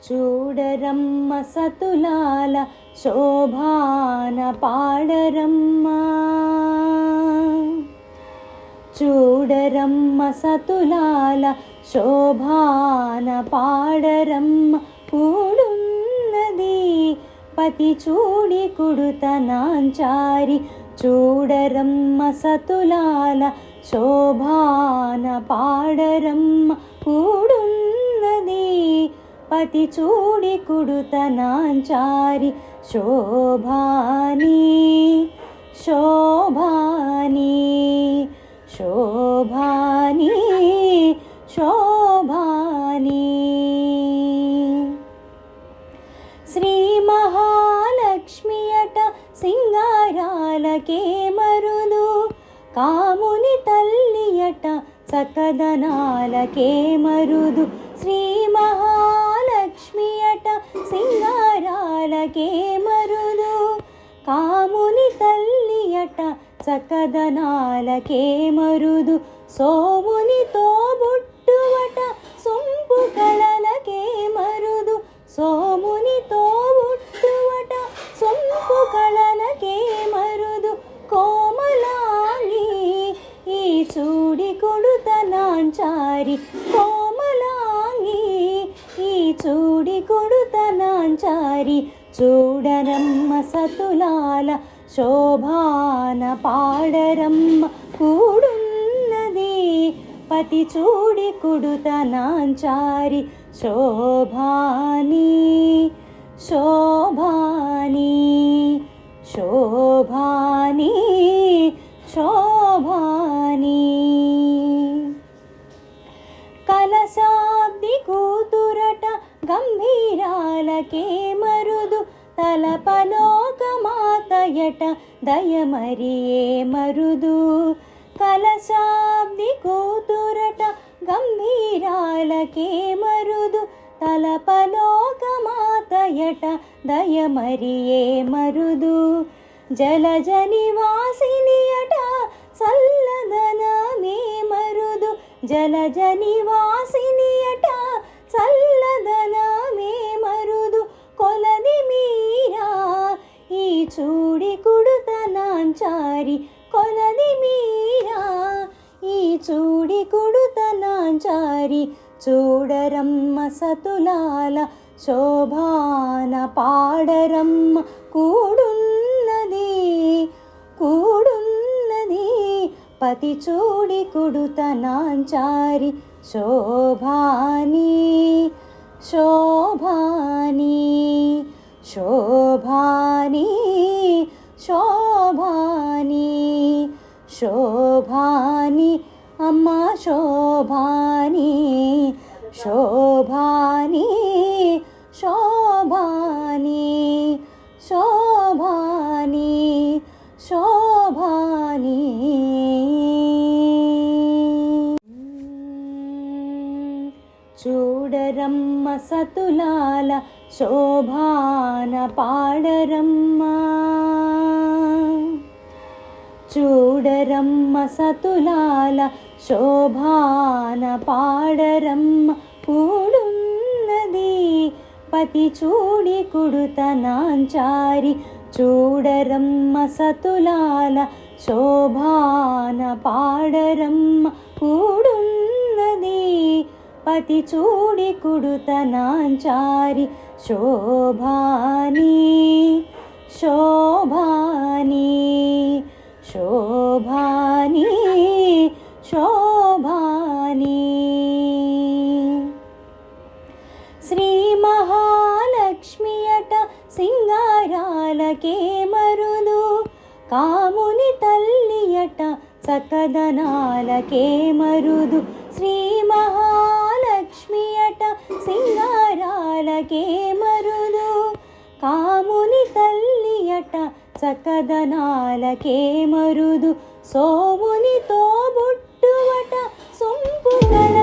చూడరమ్మ సతులాల శోభాన పాడరమ్మ, చూడరమ్మ సతులాల శోభాన పాడరమ్మ. కూడున్నది పతి చూడి కుడుతనాంచారి, చూడరమ్మ సతులాల శోభాన పాడరమ్మ. కూడున్నది పతి చూడి కుడుతనాంచారి, శోభాని శోభాని శోభాని శోభాని. శ్రీ మహాలక్ష్మి అట సింగారాలకే మరుదు, కాముని తల్లి అట చక్కదనాలకే మరుదు. శ్రీ మహాలక్ష్మి అట సింగారాలకే మరుదు, కాముని తల్లి అట చక్కదనాలకే మరుదు. సోముని తోబుట్టువట సొంపు కళలకే మరుదు, సోముని తోబుట్టువట సొంపు కళలకే మరుదు. కోమలాంగి ఈ చూడి కొడుతనాంచారి, కోమలాంగి ఈ చూడి కొడుతనాంచారి. చూడరమ్మ సతులాల శోభాన పాడరమ్మ. కూడున్నది పతి చూడి కుడుతనాంచారి, శోభాని శోభాని శోభాని శోభాని. కలశాబ్ది కూతురట గంభీరాలకే మరుదు, తలపలోకమాతయట దయమరియే మరుదు. కలశాబ్ది కూతురట గంభీరాలకే మరుదు, తలపలోకమాతయట దయమరియే మరుదు. జలజ నివాసిని అట చల్లదనమే మరుదు, జలజ నివాసిని అట చల్లదనమే మరుదు. కొలది మీరా ఈ చూడి కుడుతనాంచారి, కొలది మీరా ఈ చూడి కుడుతనాంచారి. చూడరమ్మ సతులాల శోభాన పాడరమ్మ. కూడున్నది కూడున్నది పతి చూడి కుడుతనాంచారి, శోభాని శోభాని శోభాని శోభాని శోభాని. అమ్మ శోభాని శోభాని శోభాని శోభాని శోభాని. చూడరమ్మ సతులాల శోభాన పాడరమ్మ, చూడరమ్మ సతులాల శోభాన పాడరమ్మ. కూడున్నది పతి చూడి కుడుతనాంచారి, చూడరమ్మ సతులాల శోభాన పాడరమ్మ. కూడున్నది పతి చూడి కుడుతనాంచారి, శోభాని శోభాని శోభాని శోభాని. శ్రీ మహాలక్ష్మి అట సింగారాలకే మరుదు, కాముని తల్లి అట చక్కదనాలకే మరుదు. శ్రీ మహాలక్ష్మి అట సింగారాలకే మరుదు, కాముని తల్లి అట చక్కదనాలకే మరుదు. సోముని తోబుట్టువట సొంపు కళ